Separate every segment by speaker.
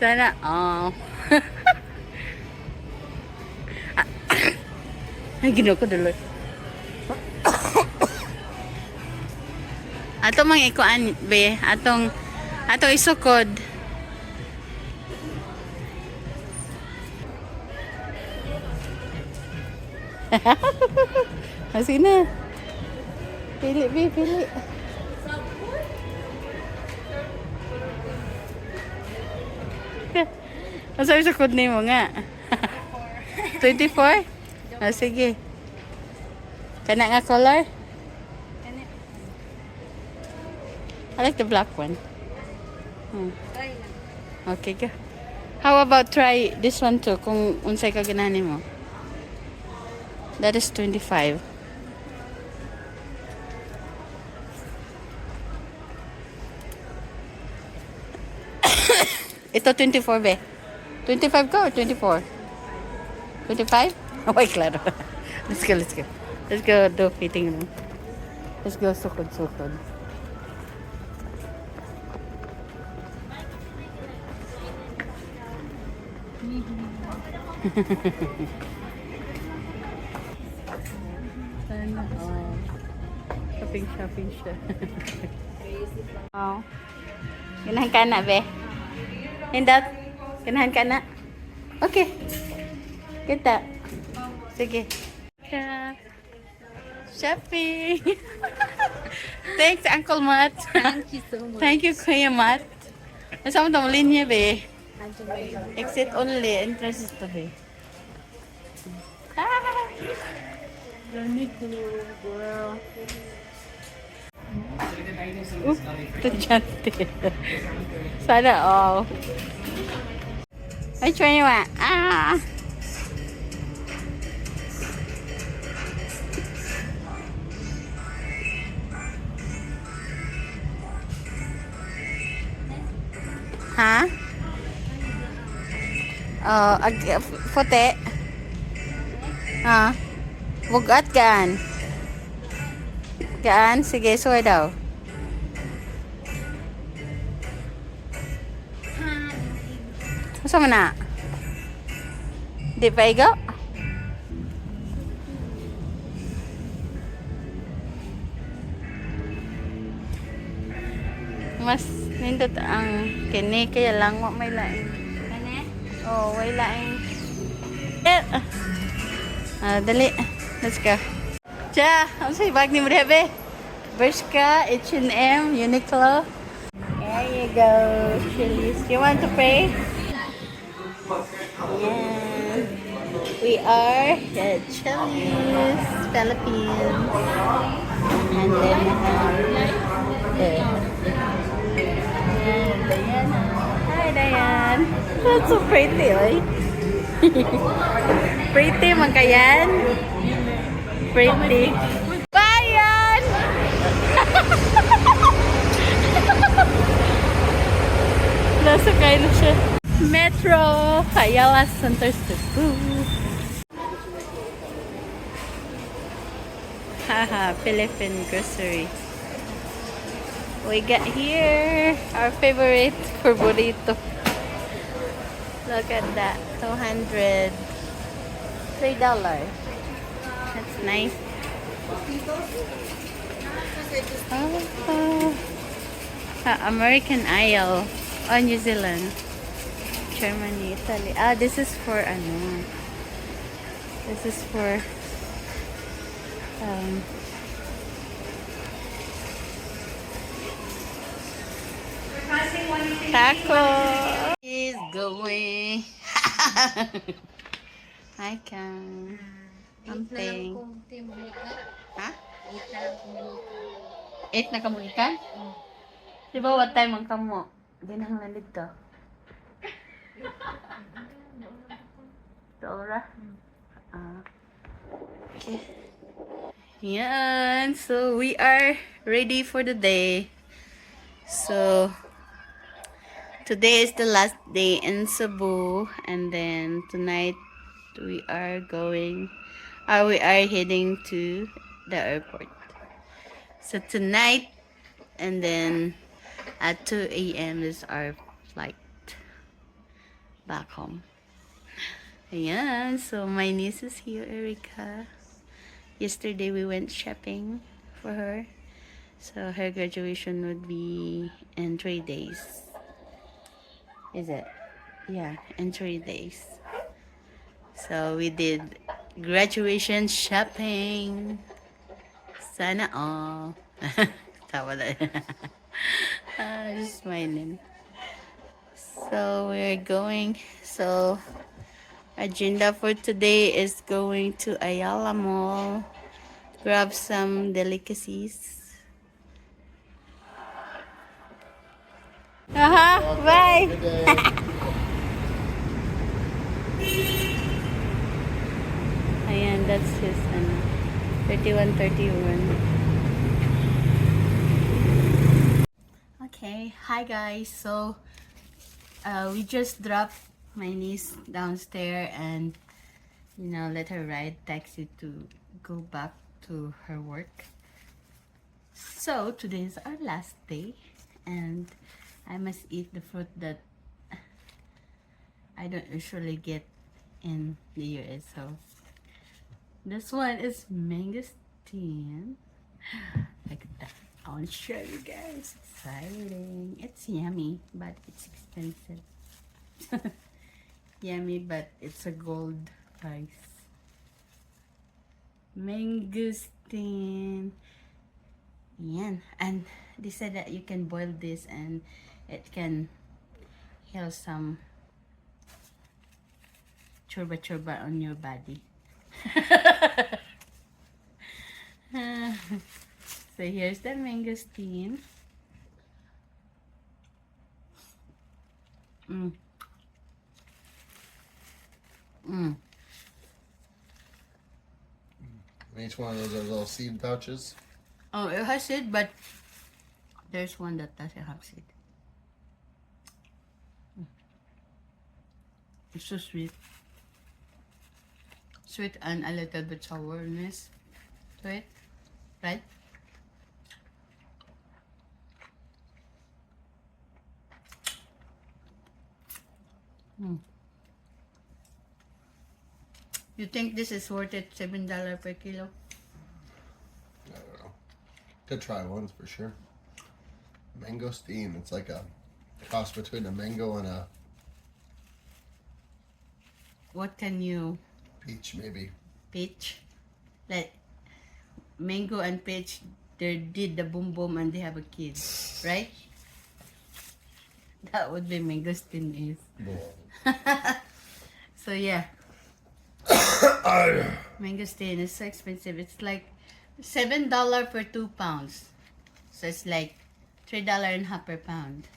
Speaker 1: Sana all. Ay, ginawa ko dalo. Atong mga ikuan, be. Atong isukod. Sige na. Pili, be, pili. Ang sabi sa code name mo nga. 24? Ah, sige. Kana nga color? I like the black one. Okay, go. How about try this one too, kung unsay ka ganahan mo? That is 25. Ito 24, be. 25 ka or 24? 25? Oh, ay, klaro. Let's go, let's go. Let's go do fitting room. Let's go sukod-sukod. Sana, oh. Shopping siya. Oh. Ganahan ka na, be. Hindot. Ganahan ka na. Okay. Kita. Sige. Shopping. Thanks, Uncle Matt.
Speaker 2: Thank you so much.
Speaker 1: Thank you, Kuya Matt. Nasa mo itong linya, be. Exit only. Entrance is to be. Ah! Ganit ko, girl. Estudyante. Sana all. Ay, try mo. Ah! Ha? Oh, puti. Ha? Bugat gaan. Gaan? Sige, suway daw. Masa mo na? Di pa igo? Mas nindot ang kini kaya lang wa may laing.
Speaker 2: Kane?
Speaker 1: Oh, way laing. Dali. Let's go. Cha, ang say bag ni mo rebe. Bershka, H&M, Uniqlo. There you go, Chili's. You want to pay? Yeah. We are at Chili's, Philippines. And then we have Diana. Hi, Diane. That's so pretty, right? Pretty, magkayan. Pretty. Bayan! Nasakay na siya. Metro, Ayala Center, Cebu. Haha, Philippine grocery. We got here our favorite for burrito. Look at that, $200. $3. That's nice. American Isle. Oh, New Zealand. Germany, Italy. Ah, this is for ano? This is for taco. He's going. Hi, Kang. Amping. Ha? 8 na kamunikan? Di ba what time ang kamo? Di na lang dito. Dora? Okay. Yan. So, we are ready for the day. So, today is the last day in Cebu. And then, tonight, we are heading to the airport. So, tonight, and then, at 2 a.m. is our flight. back home. Ayan, so my niece is here, Erica. Yesterday we went shopping for her. So her graduation would be in 3 days. Is it? Yeah, in 3 days. So we did graduation shopping. Sana all. Tawa na. Just smiling. So we're going. So agenda for today is going to Ayala Mall. Grab some delicacies. Bye.
Speaker 2: Good day.
Speaker 1: Ayan, that's his 3131. Okay, hi guys. So we just dropped my niece downstairs and let her ride taxi to go back to her work. So today is our last day and I must eat the fruit that I don't usually get in the US. So this one is mangosteen. Look at that. I want to show you guys. Exciting. It's yummy, but it's expensive. Yummy, but it's a gold price. Mangosteen. Yan. And they said that you can boil this and it can heal some churba on your body. So here's the mangosteen.
Speaker 2: Each one of those are little seed pouches.
Speaker 1: Oh, it has seed, but there's one that doesn't have seed. It's so sweet. Sweet and a little bit sourness to it, right? You think this is worth it? $7 per kilo?
Speaker 2: I don't know. Could try one for sure. Mangosteen. It's like a cross between a mango and a
Speaker 1: What can you
Speaker 2: peach, maybe.
Speaker 1: peach? Like mango and peach, they did the boom boom and they have a kid, right? That would be mangosteen is. So yeah. Mangosteen is so expensive. It's like $7 for 2 pounds. So it's like $3.50 per pound.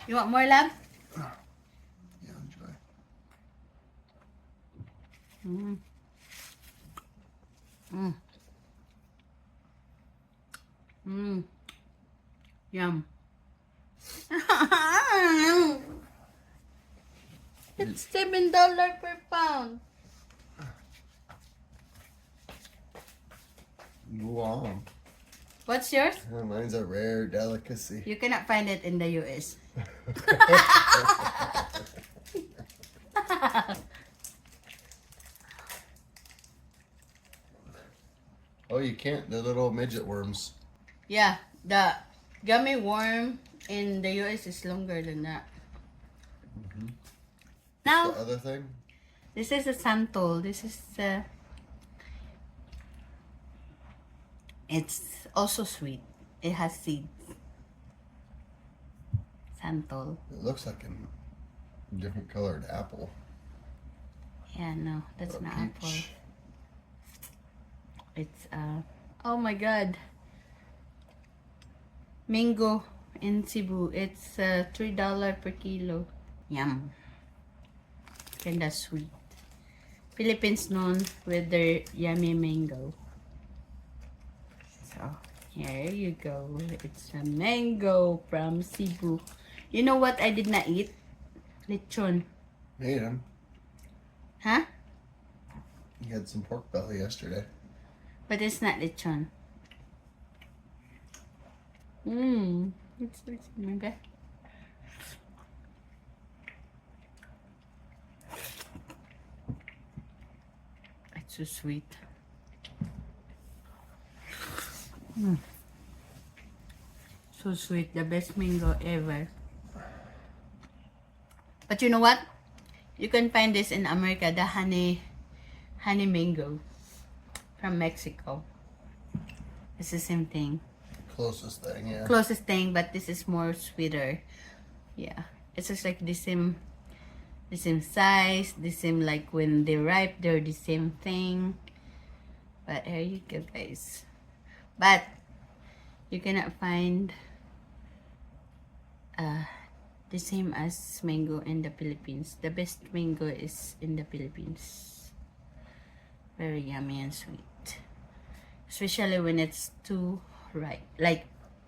Speaker 1: You want more, lab?
Speaker 2: Yeah, enjoy.
Speaker 1: Yum. It's $7 per pound.
Speaker 2: Wow.
Speaker 1: What's yours?
Speaker 2: Mine's a rare delicacy.
Speaker 1: You cannot find it in the US.
Speaker 2: Oh, you can't. They're little midget worms.
Speaker 1: Yeah, the gummy worm in the US is longer than that. Now,
Speaker 2: The other thing?
Speaker 1: this is a santol. This is it's also sweet. It has seeds. Santol.
Speaker 2: It looks like a different colored apple.
Speaker 1: Yeah, no, that's
Speaker 2: Or
Speaker 1: not apple.
Speaker 2: peach.
Speaker 1: It's oh my god. Mango in Cebu. It's $3 per kilo. Yum. Kinda sweet. Philippines known with their yummy mango. So here you go. It's a mango from Cebu. You know what I did not eat? Lechon.
Speaker 2: Made him.
Speaker 1: Huh?
Speaker 2: He had some pork belly yesterday.
Speaker 1: But it's not lechon. It's maybe. So sweet. So sweet. The best mango ever. But you know what? You can find this in America, the honey mango from Mexico. It's the same thing.
Speaker 2: Closest thing, yeah.
Speaker 1: Closest thing, but this is more sweeter. Yeah. It's just like the same size, the same, like when they ripe, they're the same thing. But here you go, guys. But you cannot find the same as mango in the Philippines. The best mango is in the Philippines. Very yummy and sweet. Especially when it's too ripe. Like,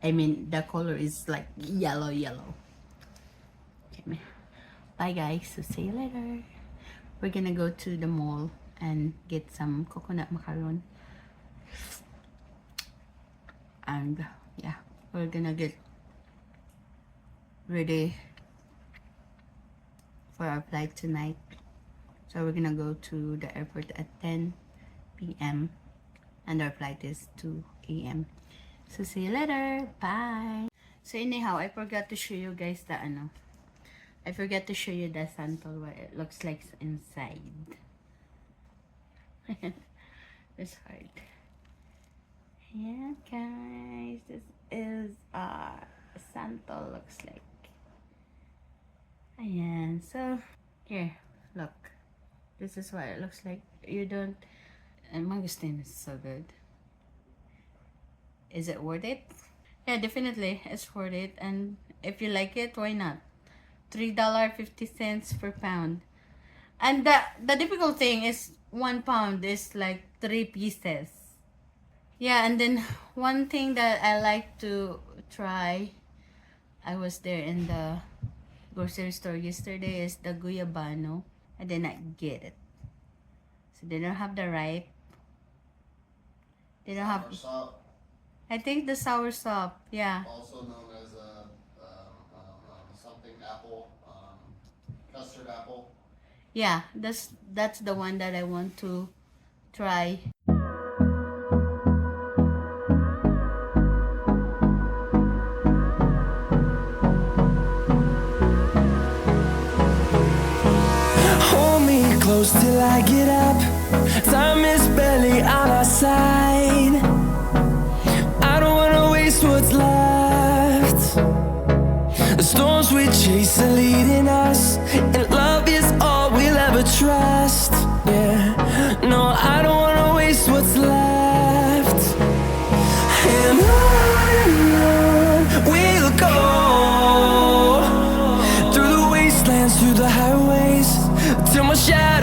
Speaker 1: I mean, the color is like yellow. Okay, bye guys. So see you later. We're gonna go to the mall and get some coconut macaron. And yeah, we're gonna get ready for our flight tonight. So we're gonna go to the airport at 10 p.m. and our flight is 2 a.m. So see you later. Bye. So anyhow, I forgot to show you guys the I forgot to show you the santol, what it looks like inside. It's hard. Yeah, guys, this is santol looks like. Ayan. So here, look. This is what it looks like. You don't. And mangosteen is so good. Is it worth it? Yeah, definitely, it's worth it. And if you like it, why not? $3.50 per pound. And the difficult thing is 1 pound is like 3 pieces. Yeah, and then one thing that I like to try, I was there in the grocery store yesterday, is the guyabano. I did not get it. So they don't have the ripe. They don't have.
Speaker 2: Soursop,
Speaker 1: I think the sour sop. Yeah.
Speaker 2: also known as something apple, custard apple.
Speaker 1: Yeah, that's the one that I want to try.
Speaker 3: Hold me close till I get up. Time is barely on our side. I don't wanna waste what's left. The storms we chase are leading us, and love is all we'll ever trust. Yeah, no, I don't wanna waste what's left. And on we'll go, through the wastelands, through the highways, till my shadow